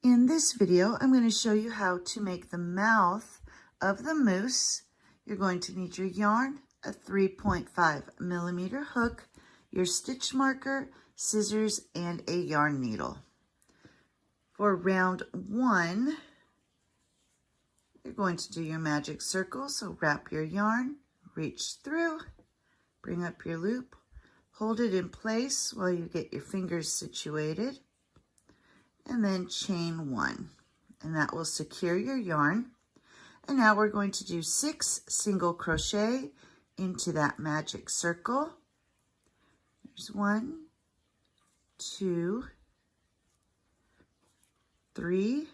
In this video, I'm going to show you how to make the mouth of the moose. You're going to need your yarn, a 3.5 millimeter hook, your stitch marker, scissors, and a yarn needle. For round 1, you're going to do your magic circle. So wrap your yarn, reach through, bring up your loop, hold it in place while you get your fingers situated, and then chain 1, and that will secure your yarn. And now we're going to do 6 single crochet into that magic circle. There's 1, 2, 3,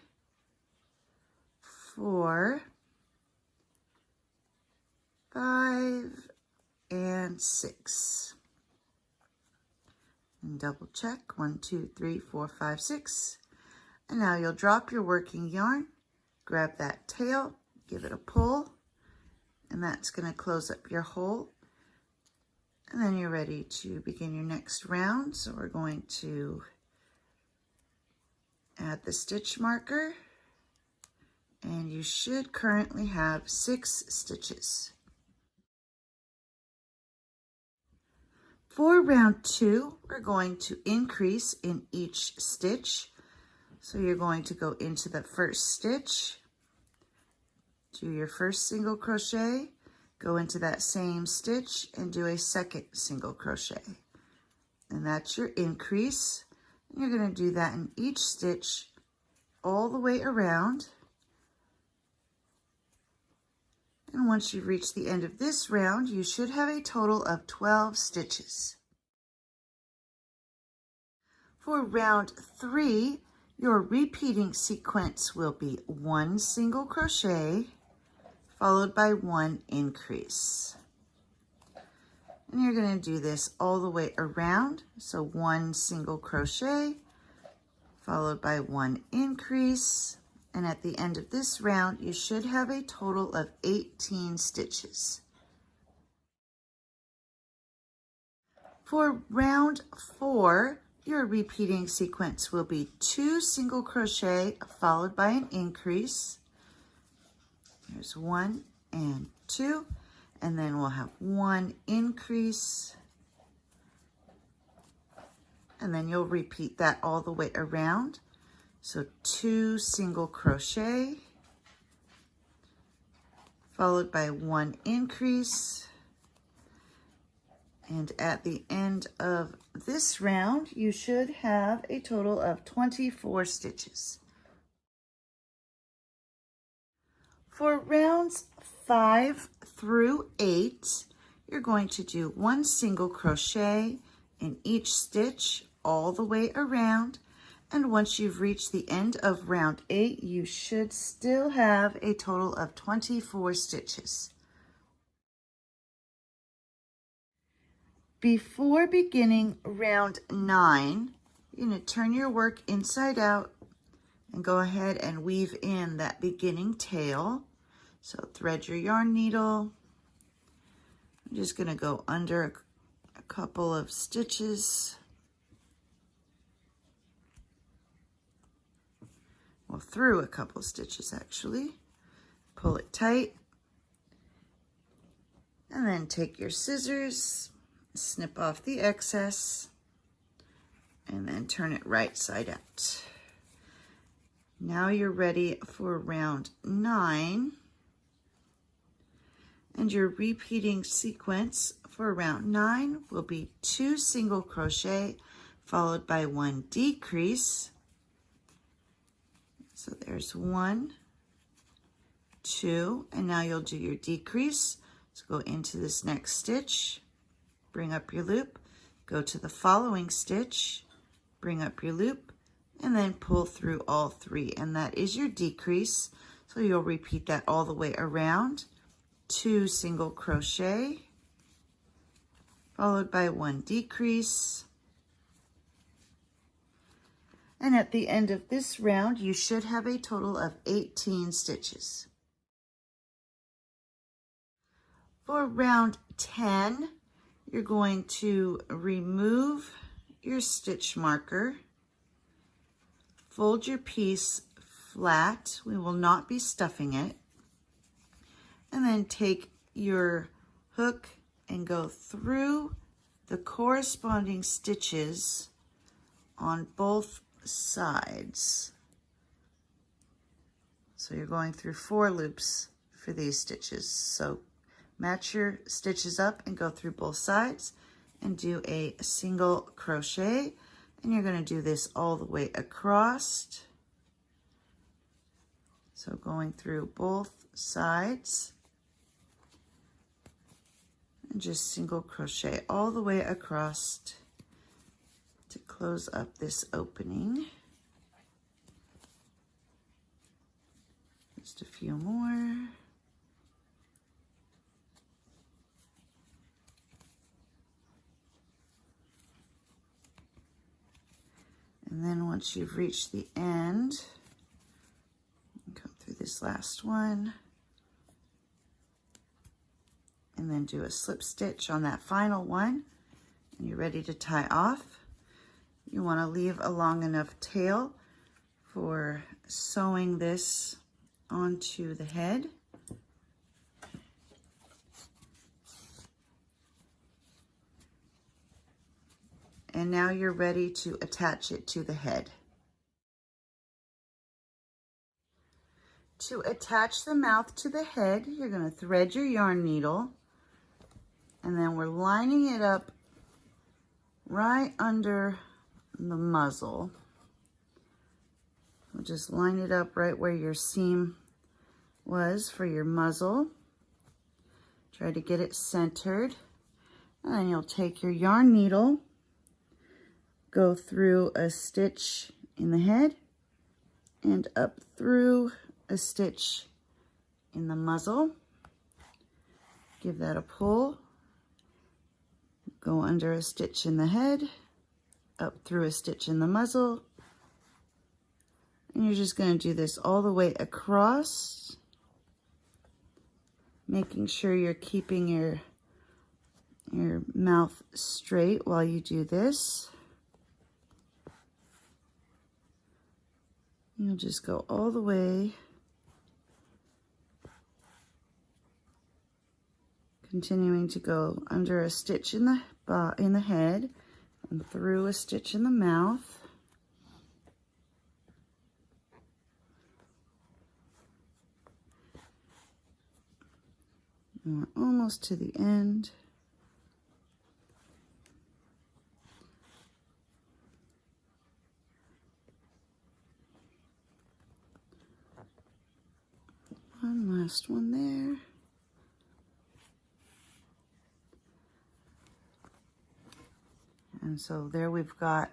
4, 5, and 6. And double check, 1, 2, 3, 4, 5, 6. And now you'll drop your working yarn, grab that tail, give it a pull, and that's going to close up your hole. And then you're ready to begin your next round. So we're going to add the stitch marker, and you should currently have 6 stitches. For round 2, we're going to increase in each stitch. So you're going to go into the first stitch, do your first single crochet, go into that same stitch and do a second single crochet. And that's your increase. And you're going to do that in each stitch all the way around. And once you reach the end of this round, you should have a total of 12 stitches. For round 3, your repeating sequence will be 1 single crochet followed by 1 increase. And you're going to do this all the way around. So 1 single crochet followed by 1 increase. And at the end of this round, you should have a total of 18 stitches. For round 4, your repeating sequence will be 2 single crochet followed by an increase. There's 1 and 2, and then we'll have 1 increase. And then you'll repeat that all the way around. So 2 single crochet followed by 1 increase. And at the end of this round, you should have a total of 24 stitches. For rounds 5 through 8, you're going to do 1 single crochet in each stitch all the way around. And once you've reached the end of round 8, you should still have a total of 24 stitches. Before beginning round 9, you're going to turn your work inside out and go ahead and weave in that beginning tail. So thread your yarn needle. I'm just going to go under a couple of stitches. Well, through a couple of stitches actually. Pull it tight. And then take your scissors, snip off the excess, and then turn it right side out. Now you're ready for round 9. And your repeating sequence for round 9 will be 2 single crochet followed by 1 decrease. So there's 1, 2, and now you'll do your decrease. So go into this next stitch, bring up your loop, go to the following stitch, bring up your loop, and then pull through all 3. And that is your decrease. So you'll repeat that all the way around. 2 single crochet, followed by 1 decrease. And at the end of this round, you should have a total of 18 stitches. For round 10, you're going to remove your stitch marker, fold your piece flat. We will not be stuffing it. And then take your hook and go through the corresponding stitches on both sides. So you're going through 4 loops for these stitches. So match your stitches up and go through both sides and do a single crochet. And you're going to do this all the way across. So going through both sides and just single crochet all the way across to close up this opening. Just a few more. And then once you've reached the end, come through this last one and then do a slip stitch on that final one, and you're ready to tie off. You want to leave a long enough tail for sewing this onto the head. And now you're ready to attach it to the head. To attach the mouth to the head, you're going to thread your yarn needle, and then we're lining it up right under the muzzle. We'll just line it up right where your seam was for your muzzle. Try to get it centered, and then you'll take your yarn needle, go through a stitch in the head and up through a stitch in the muzzle. Give that a pull, go under a stitch in the head, up through a stitch in the muzzle, and you're just going to do this all the way across, making sure you're keeping your mouth straight while you do this. You'll just go all the way, continuing to go under a stitch in the head and through a stitch in the mouth. And we're almost to the end. One last one there. And so there we've got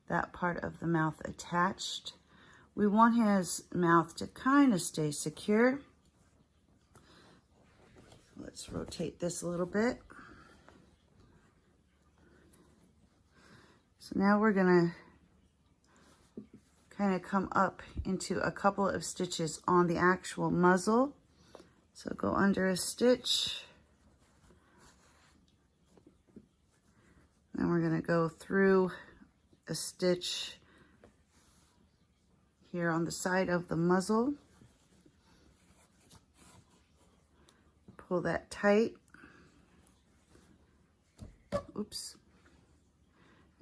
that part of the mouth attached. We want his mouth to kind of stay secure. Let's rotate this a little bit. So now we're gonna kind of come up into a couple of stitches on the actual muzzle. So go under a stitch. Then we're going to go through a stitch here on the side of the muzzle. Pull that tight. Oops.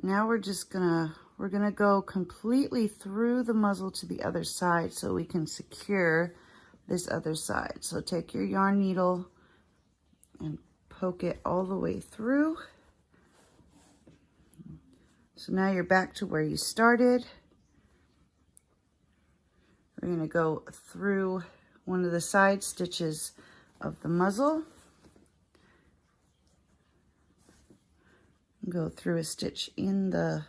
Now we're gonna go completely through the muzzle to the other side so we can secure this other side. So take your yarn needle and poke it all the way through. So now you're back to where you started. We're going to go through one of the side stitches of the muzzle. Go through a stitch in the,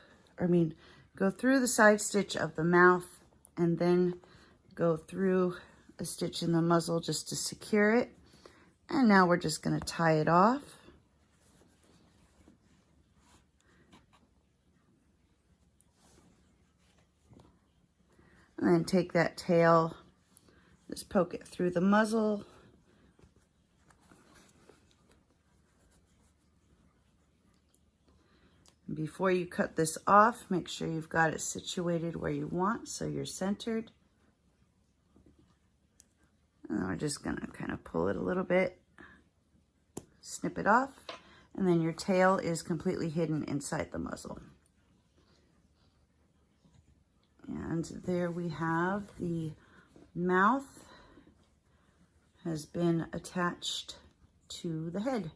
go through the side stitch of the mouth and then go through a stitch in the muzzle just to secure it. And now we're just going to tie it off. And then take that tail, just poke it through the muzzle. Before you cut this off, make sure you've got it situated where you want so you're centered. And then we're just gonna kind of pull it a little bit, snip it off, and then your tail is completely hidden inside the muzzle. And there we have the mouth has been attached to the head.